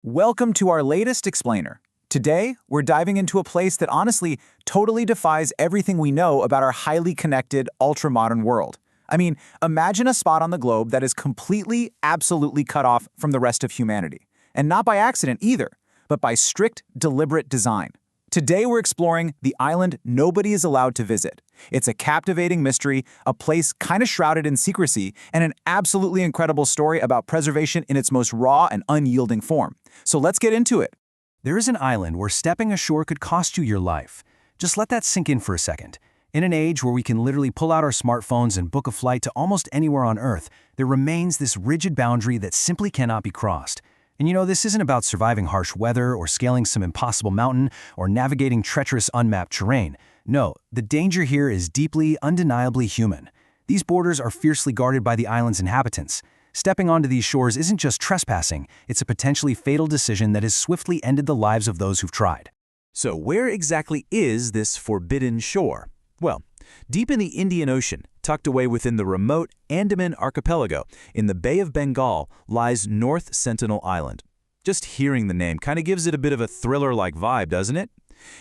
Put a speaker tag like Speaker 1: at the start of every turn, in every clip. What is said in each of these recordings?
Speaker 1: Welcome to our latest explainer. Today, we're diving into a place that honestly totally defies everything we know about our highly connected, ultra-modern world. I mean, imagine a spot on the globe that is completely, absolutely cut off from the rest of humanity. And not by accident either, but by strict, deliberate design. Today, we're exploring the island nobody is allowed to visit. It's a captivating mystery, a place kind of shrouded in secrecy, and an absolutely incredible story about preservation in its most raw and unyielding form. So let's get into it.
Speaker 2: There is an island where stepping ashore could cost you your life. Just let that sink in for a second. In an age where we can literally pull out our smartphones and book a flight to almost anywhere on Earth, there remains this rigid boundary that simply cannot be crossed. And this isn't about surviving harsh weather or scaling some impossible mountain or navigating treacherous unmapped terrain. No, the danger here is deeply, undeniably human. These borders are fiercely guarded by the island's inhabitants. Stepping onto these shores isn't just trespassing, it's a potentially fatal decision that has swiftly ended the lives of those who've tried.
Speaker 3: So where exactly is this forbidden shore? Well, deep in the Indian Ocean, tucked away within the remote Andaman Archipelago, in the Bay of Bengal, lies North Sentinel Island. Just hearing the name kind of gives it a bit of a thriller-like vibe, doesn't it?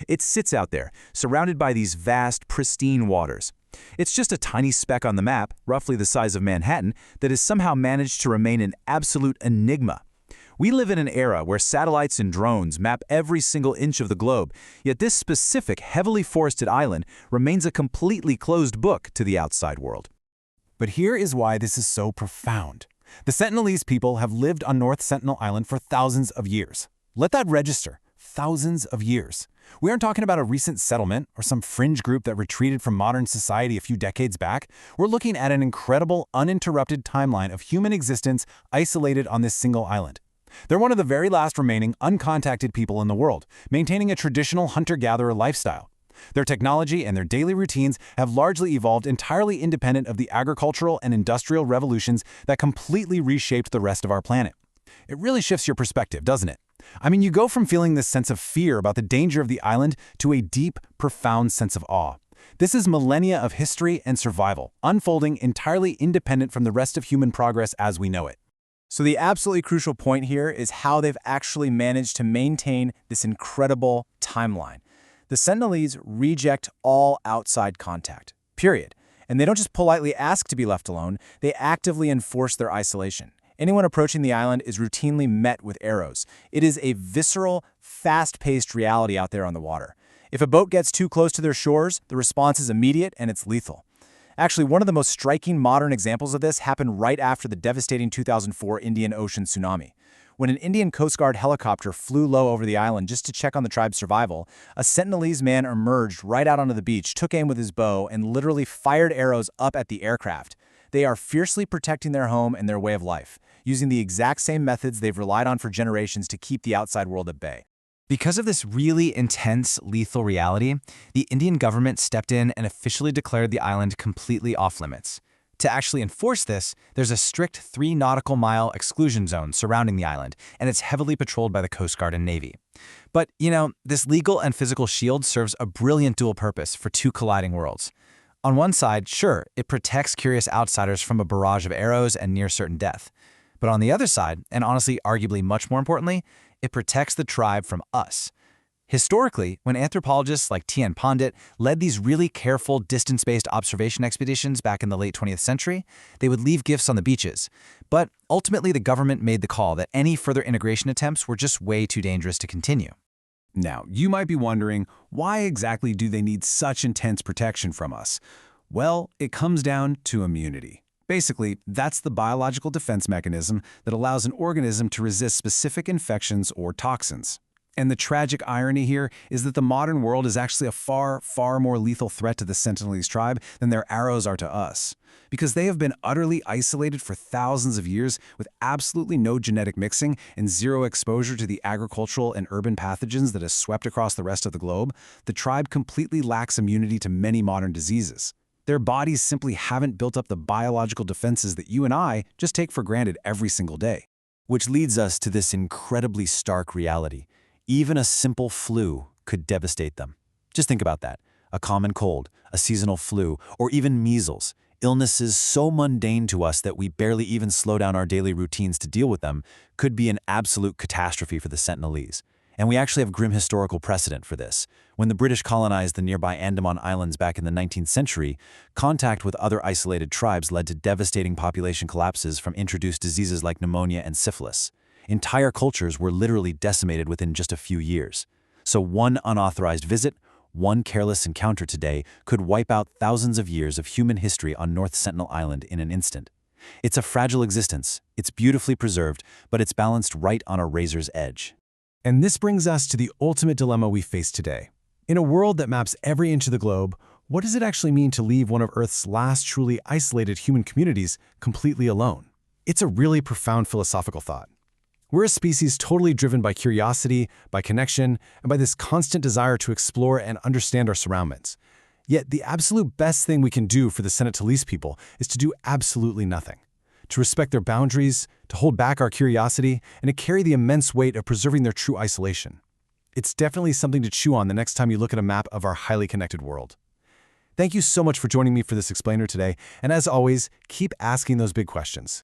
Speaker 3: It sits out there, surrounded by these vast, pristine waters. It's just a tiny speck on the map, roughly the size of Manhattan, that has somehow managed to remain an absolute enigma. We live in an era where satellites and drones map every single inch of the globe, yet this specific, heavily forested island remains a completely closed book to the outside world.
Speaker 4: But here is why this is so profound. The Sentinelese people have lived on North Sentinel Island for thousands of years. Let that register. Thousands of years. We aren't talking about a recent settlement or some fringe group that retreated from modern society a few decades back. We're looking at an incredible, uninterrupted timeline of human existence isolated on this single island. They're one of the very last remaining uncontacted people in the world, maintaining a traditional hunter-gatherer lifestyle. Their technology and their daily routines have largely evolved entirely independent of the agricultural and industrial revolutions that completely reshaped the rest of our planet. It really shifts your perspective, doesn't it? I mean, you go from feeling this sense of fear about the danger of the island to a deep, profound sense of awe. This is millennia of history and survival, unfolding entirely independent from the rest of human progress as we know it.
Speaker 1: So the absolutely crucial point here is how they've actually managed to maintain this incredible timeline. The Sentinelese reject all outside contact, period. And they don't just politely ask to be left alone, they actively enforce their isolation. Anyone approaching the island is routinely met with arrows. It is a visceral, fast-paced reality out there on the water. If a boat gets too close to their shores, the response is immediate and it's lethal. Actually, one of the most striking modern examples of this happened right after the devastating 2004 Indian Ocean tsunami. When an Indian Coast Guard helicopter flew low over the island just to check on the tribe's survival, a Sentinelese man emerged right out onto the beach, took aim with his bow, and literally fired arrows up at the aircraft. They are fiercely protecting their home and their way of life, using the exact same methods they've relied on for generations to keep the outside world at bay.
Speaker 2: Because of this really intense, lethal reality, the Indian government stepped in and officially declared the island completely off-limits. To actually enforce this, there's a strict 3 nautical mile exclusion zone surrounding the island, and it's heavily patrolled by the Coast Guard and Navy. But, this legal and physical shield serves a brilliant dual purpose for 2 colliding worlds. On one side, sure, it protects curious outsiders from a barrage of arrows and near certain death. But on the other side, and honestly arguably much more importantly, it protects the tribe from us. Historically, when anthropologists like T.N. Pandit led these really careful, distance-based observation expeditions back in the late 20th century, they would leave gifts on the beaches. But ultimately, the government made the call that any further integration attempts were just way too dangerous to continue.
Speaker 4: Now, you might be wondering, why exactly do they need such intense protection from us? Well, it comes down to immunity. Basically, that's the biological defense mechanism that allows an organism to resist specific infections or toxins. And the tragic irony here is that the modern world is actually a far, far more lethal threat to the Sentinelese tribe than their arrows are to us. Because they have been utterly isolated for thousands of years with absolutely no genetic mixing and zero exposure to the agricultural and urban pathogens that has swept across the rest of the globe, the tribe completely lacks immunity to many modern diseases. Their bodies simply haven't built up the biological defenses that you and I just take for granted every single day.
Speaker 2: Which leads us to this incredibly stark reality. Even a simple flu could devastate them. Just think about that. A common cold, a seasonal flu, or even measles.
Speaker 3: Illnesses so mundane to us that we barely even slow down our daily routines to deal with them could be an absolute catastrophe for the Sentinelese. And we actually have grim historical precedent for this. When the British colonized the nearby Andaman Islands back in the 19th century, contact with other isolated tribes led to devastating population collapses from introduced diseases like pneumonia and syphilis. Entire cultures were literally decimated within just a few years. So one unauthorized visit, one careless encounter today could wipe out thousands of years of human history on North Sentinel Island in an instant. It's a fragile existence, it's beautifully preserved, but it's balanced right on a razor's edge.
Speaker 1: And this brings us to the ultimate dilemma we face today. In a world that maps every inch of the globe, what does it actually mean to leave one of Earth's last truly isolated human communities completely alone? It's a really profound philosophical thought. We're a species totally driven by curiosity, by connection, and by this constant desire to explore and understand our surroundings. Yet the absolute best thing we can do for the Sentinelese people is to do absolutely nothing. To respect their boundaries, to hold back our curiosity, and to carry the immense weight of preserving their true isolation. It's definitely something to chew on the next time you look at a map of our highly connected world. Thank you so much for joining me for this explainer today, and as always, keep asking those big questions.